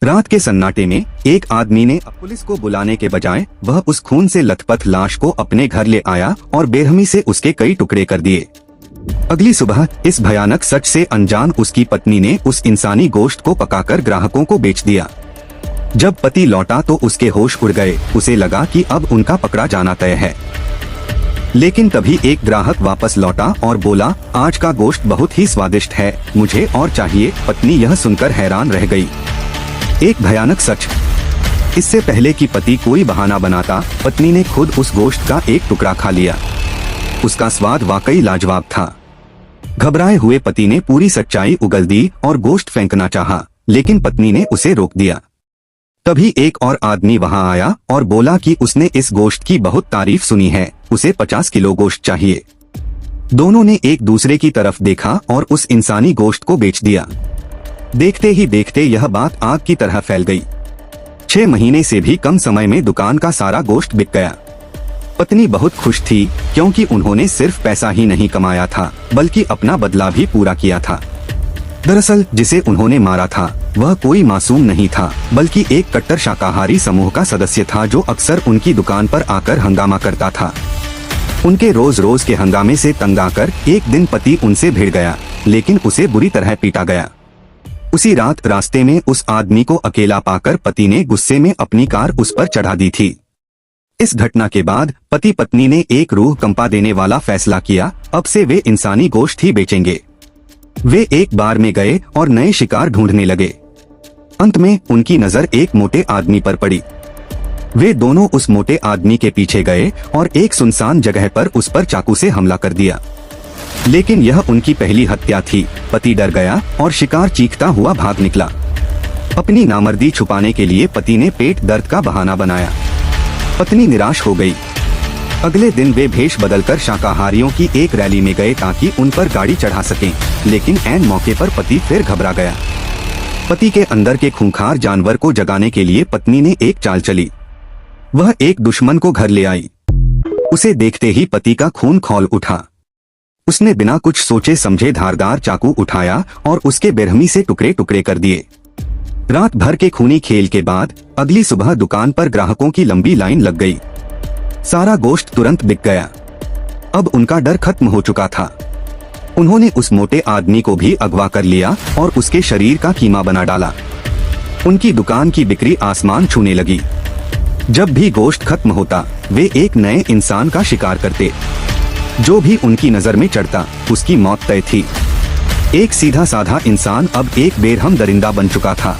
रात के सन्नाटे में एक आदमी ने पुलिस को बुलाने के बजाय वह उस खून से लथपथ लाश को अपने घर ले आया और बेरहमी से उसके कई टुकड़े कर दिए। अगली सुबह इस भयानक सच से अनजान उसकी पत्नी ने उस इंसानी गोश्त को पकाकर ग्राहकों को बेच दिया। जब पति लौटा तो उसके होश उड़ गए। उसे लगा कि अब उनका पकड़ा जाना तय है। लेकिन तभी एक ग्राहक वापस लौटा और बोला, आज का गोश्त बहुत ही स्वादिष्ट है, मुझे और चाहिए। पत्नी यह सुनकर हैरान रह गई। एक भयानक सच। इससे पहले कि पति कोई बहाना बनाता, पत्नी ने खुद उस गोश्त का एक टुकड़ा खा लिया। उसका स्वाद वाकई लाजवाब था। घबराए हुए पति ने पूरी सच्चाई उगल दी और गोश्त फेंकना चाहा, लेकिन पत्नी ने उसे रोक दिया। तभी एक और आदमी वहां आया और बोला कि उसने इस गोश्त की बहुत तारीफ सुनी है, उसे 50 किलो गोश्त चाहिए। दोनों ने एक दूसरे की तरफ देखा और उस इंसानी गोश्त को बेच दिया। देखते ही देखते यह बात आग की तरह फैल गई। 6 महीने से भी कम समय में दुकान का सारा गोश्त बिक गया। पत्नी बहुत खुश थी, क्योंकि उन्होंने सिर्फ पैसा ही नहीं कमाया था, बल्कि अपना बदला भी पूरा किया था। दरअसल जिसे उन्होंने मारा था वह कोई मासूम नहीं था, बल्कि एक कट्टर शाकाहारी समूह का सदस्य था जो अक्सर उनकी दुकान पर आकर हंगामा करता था। उनके रोज रोज के हंगामे से तंग आकर एक दिन पति उनसे भिड़ गया, लेकिन उसे बुरी तरह पीटा गया। उसी रात रास्ते में उस आदमी को अकेला पाकर पति ने गुस्से में अपनी कार उस पर चढ़ा दी थी। इस घटना के बाद पति पत्नी ने एक रूह कंपा देने वाला फैसला किया, अब से वे इंसानी गोश्त ही बेचेंगे। वे एक बार में गए और नए शिकार ढूंढने लगे। अंत में उनकी नजर एक मोटे आदमी पर पड़ी। वे दोनों उस मोटे आदमी के पीछे गए और एक सुनसान जगह पर उस पर चाकू से हमला कर दिया। लेकिन यह उनकी पहली हत्या थी। पति डर गया और शिकार चीखता हुआ भाग निकला। अपनी नामर्दी छुपाने के लिए पति ने पेट दर्द का बहाना बनाया। पत्नी निराश हो गई। अगले दिन वे भेष बदलकर शाकाहारियों की एक रैली में गए ताकि उन पर गाड़ी चढ़ा सकें, लेकिन ऐन मौके पर पति फिर घबरा गया। पति के अंदर के खूंखार जानवर को जगाने के लिए पत्नी ने एक चाल चली। वह एक दुश्मन को घर ले आई। उसे देखते ही पति का खून खौल उठा। उसने बिना कुछ सोचे समझे धारदार चाकू उठाया और उसके बेरहमी से टुकड़े टुकड़े कर दिए। रात भर के खूनी खेल के बाद अगली सुबह दुकान पर ग्राहकों की लंबी लाइन लग गई। सारा गोश्त तुरंत बिक गया। अब उनका डर खत्म हो चुका था। उन्होंने उस मोटे आदमी को भी अगवा कर लिया और उसके शरीर का कीमा बना डाला। उनकी दुकान की बिक्री आसमान छूने लगी। जब भी गोश्त खत्म होता, वे एक नए इंसान का शिकार करते। जो भी उनकी नजर में चढ़ता उसकी मौत तय थी। एक सीधा साधा इंसान अब एक बेरहम दरिंदा बन चुका था।